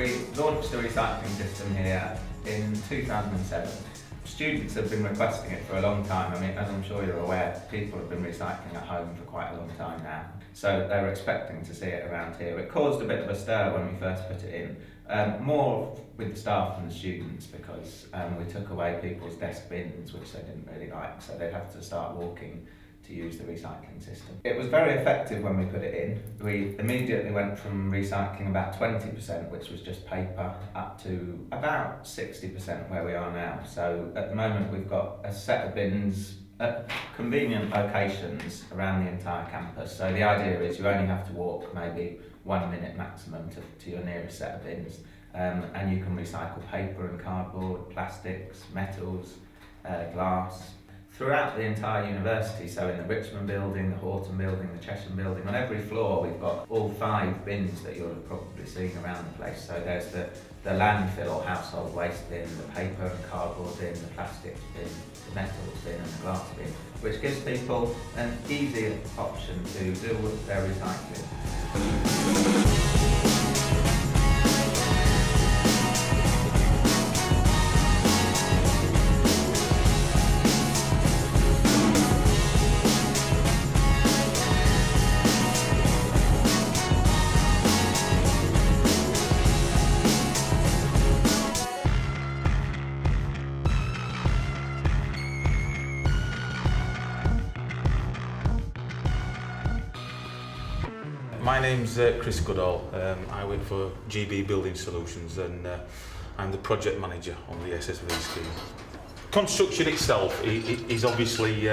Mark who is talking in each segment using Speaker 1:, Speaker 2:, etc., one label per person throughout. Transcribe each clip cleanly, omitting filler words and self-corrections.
Speaker 1: We launched the recycling system here in 2007. Students have been requesting it for a long time. I mean, as I'm sure you're aware, people have been recycling at home for quite a long time now. So they were expecting to see it around here. It caused a bit of a stir when we first put it in, more with the staff than the students, because we took away people's desk bins, which they didn't really like, so they'd have to start walking to use the recycling system. It was very effective when we put it in. We immediately went from recycling about 20%, which was just paper, up to about 60% where we are now. So at the moment we've got a set of bins at convenient locations around the entire campus. So the idea is you only have to walk maybe 1 minute maximum to your nearest set of bins, and you can recycle paper and cardboard, plastics, metals, glass, throughout the entire university. So in the Richmond building, the Horton building, the Chesham building, on every floor we've got all 5 bins that you'll have probably seen around the place. So there's the landfill or household waste bin, the paper and cardboard bin, the plastics bin, the metals bin and the glass bin, which gives people an easy option to deal with their recycling.
Speaker 2: My name's Chris Goodall. I work for GB Building Solutions, and I'm the project manager on the SSV scheme. Construction itself is obviously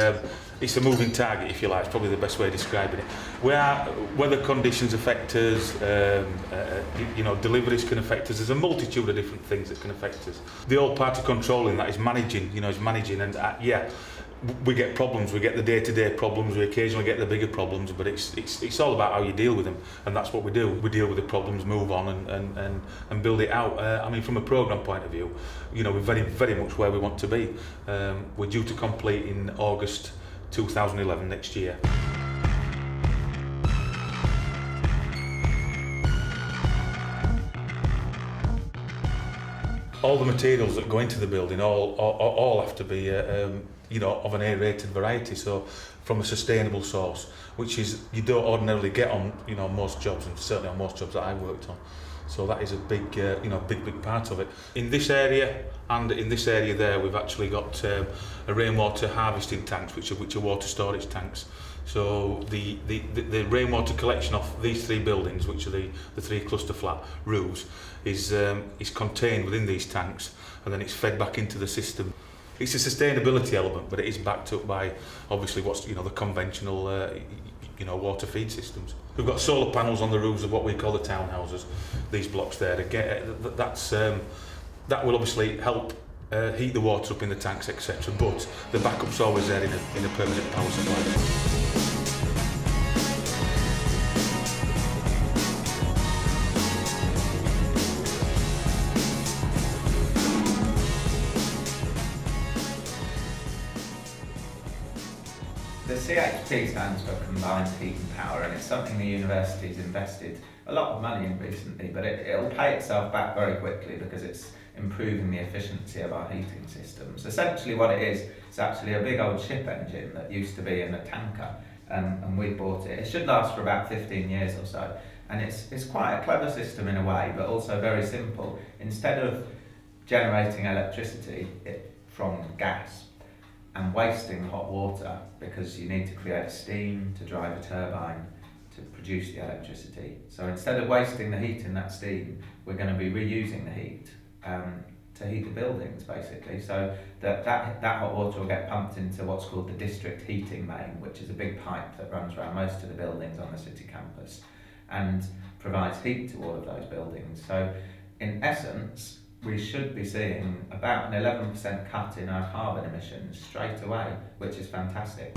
Speaker 2: it's a moving target, if you like. It's probably the best way of describing it. Where weather conditions affect us, deliveries can affect us. There's a multitude of different things that can affect us. The whole part of controlling that is managing, and we get problems. We get the day-to-day problems. We occasionally get the bigger problems, but it's all about how you deal with them, and that's what we do. We deal with the problems, move on, and build it out. I mean, from a programme point of view, we're very, very much where we want to be. We're due to complete in August 2011 next year. All the materials that go into the building all have to be of an A-rated variety, so from a sustainable source, which is you don't ordinarily get on most jobs, and certainly on most jobs that I worked on. So that is a big big part of it. In this area and in this area there, we've actually got a rainwater harvesting tanks, which are water storage tanks. So the rainwater collection off these 3 buildings, which are the 3 cluster flat roofs, is contained within these tanks, and then it's fed back into the system. It's a sustainability element, but it is backed up by obviously what's the conventional water feed systems. We've got solar panels on the roofs of what we call the townhouses. These blocks there, that will obviously help heat the water up in the tanks, etc. But the backup's always there in a permanent power supply.
Speaker 1: The CHP stands for Combined Heat and Power, and it's something the university's invested a lot of money in recently, but it'll pay itself back very quickly because it's improving the efficiency of our heating systems. Essentially what it is, it's actually a big old ship engine that used to be in a tanker, and we bought it. It should last for about 15 years or so, and it's quite a clever system in a way, but also very simple. Instead of generating electricity from gas, and wasting hot water, because you need to create steam to drive a turbine to produce the electricity. So instead of wasting the heat in that steam, we're going to be reusing the heat to heat the buildings, basically. So that hot water will get pumped into what's called the district heating main, which is a big pipe that runs around most of the buildings on the city campus and provides heat to all of those buildings. So in essence, we should be seeing about an 11% cut in our carbon emissions straight away, which is fantastic.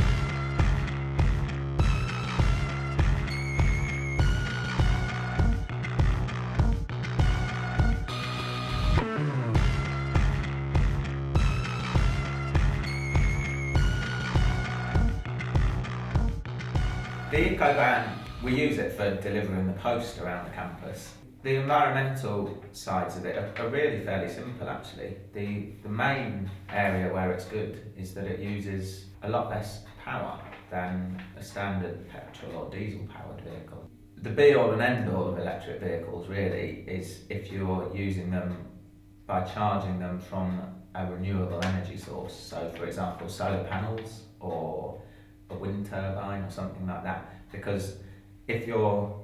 Speaker 1: The eco van, we use it for delivering the post around the campus. The environmental sides of it are really fairly simple actually. The main area where it's good is that it uses a lot less power than a standard petrol or diesel powered vehicle. The be all and end all of electric vehicles really is if you're using them by charging them from a renewable energy source. So for example, solar panels or a wind turbine or something like that. Because if you're,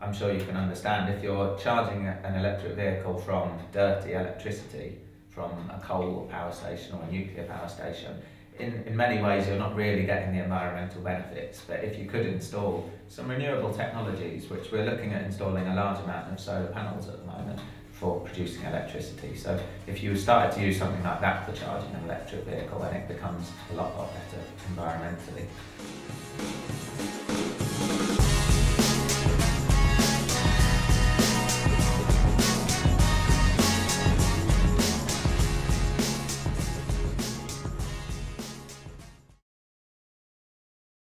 Speaker 1: I'm sure you can understand, if you're charging an electric vehicle from dirty electricity from a coal power station or a nuclear power station, in many ways you're not really getting the environmental benefits. But if you could install some renewable technologies, which we're looking at installing a large amount of solar panels at the moment for producing electricity. So if you started to use something like that for charging an electric vehicle, then it becomes a lot better environmentally.